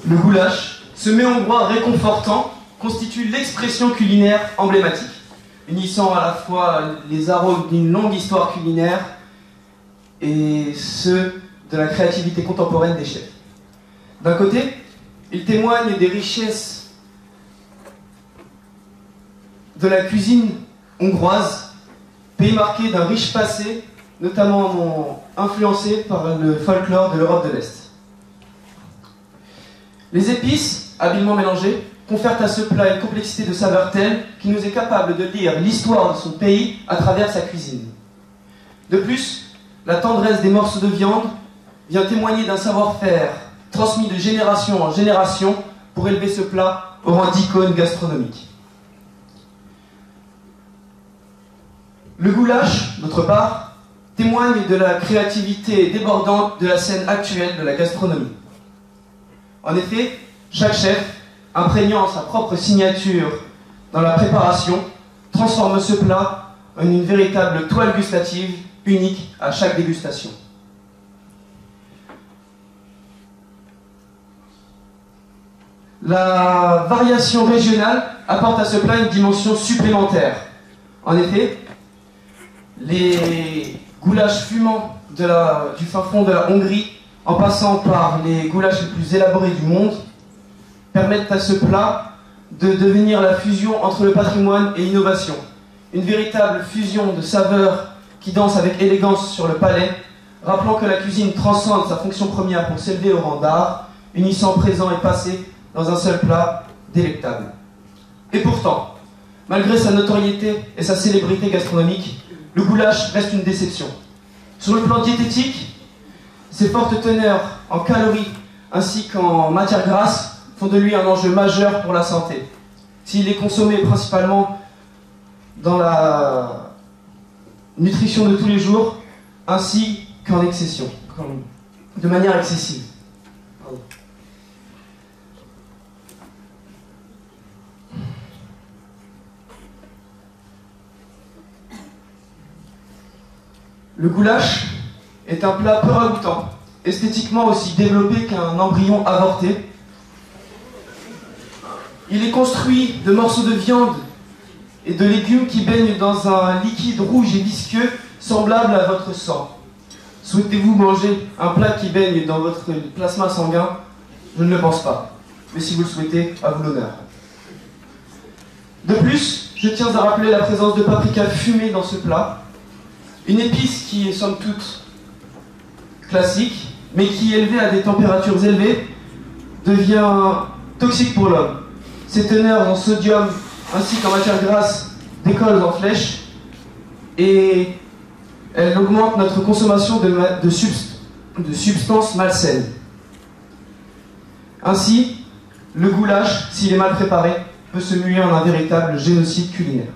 Le goulash, ce mets hongrois réconfortant, constitue l'expression culinaire emblématique, unissant à la fois les arômes d'une longue histoire culinaire et ceux de la créativité contemporaine des chefs. D'un côté, il témoigne des richesses de la cuisine hongroise, pays marqué d'un riche passé, notamment influencé par le folklore de l'Europe de l'Est. Les épices, habilement mélangées, confèrent à ce plat une complexité de saveurs telle qu'il nous est capable de lire l'histoire de son pays à travers sa cuisine. De plus, la tendresse des morceaux de viande vient témoigner d'un savoir-faire transmis de génération en génération pour élever ce plat au rang d'icône gastronomique. Le goulash, d'autre part, témoigne de la créativité débordante de la scène actuelle de la gastronomie. En effet, chaque chef, imprégnant sa propre signature dans la préparation, transforme ce plat en une véritable toile gustative unique à chaque dégustation. La variation régionale apporte à ce plat une dimension supplémentaire. En effet, les goulash fumants du fin fond de la Hongrie, en passant par les goulash les plus élaborés du monde, permettent à ce plat de devenir la fusion entre le patrimoine et l'innovation. Une véritable fusion de saveurs qui danse avec élégance sur le palais, rappelant que la cuisine transcende sa fonction première pour s'élever au rang d'art, unissant présent et passé dans un seul plat délectable. Et pourtant, malgré sa notoriété et sa célébrité gastronomique, le goulash reste une déception. Sur le plan diététique, ses fortes teneurs en calories ainsi qu'en matières grasses font de lui un enjeu majeur pour la santé. S'il est consommé principalement dans la nutrition de tous les jours, ainsi qu'en excession, de manière excessive. Pardon. Le goulash est un plat peu ragoûtant, esthétiquement aussi développé qu'un embryon avorté. Il est construit de morceaux de viande et de légumes qui baignent dans un liquide rouge et visqueux semblable à votre sang. Souhaitez-vous manger un plat qui baigne dans votre plasma sanguin? Je ne le pense pas. Mais si vous le souhaitez, à vous l'honneur. De plus, je tiens à rappeler la présence de paprika fumé dans ce plat. Une épice qui est somme toute classique, mais qui, élevée à des températures élevées, devient toxique pour l'homme. Ses teneurs en sodium ainsi qu'en matière grasse décollent en flèche et elle augmente notre consommation de substances malsaines. Ainsi, le goulash, s'il est mal préparé, peut se muer en un véritable génocide culinaire.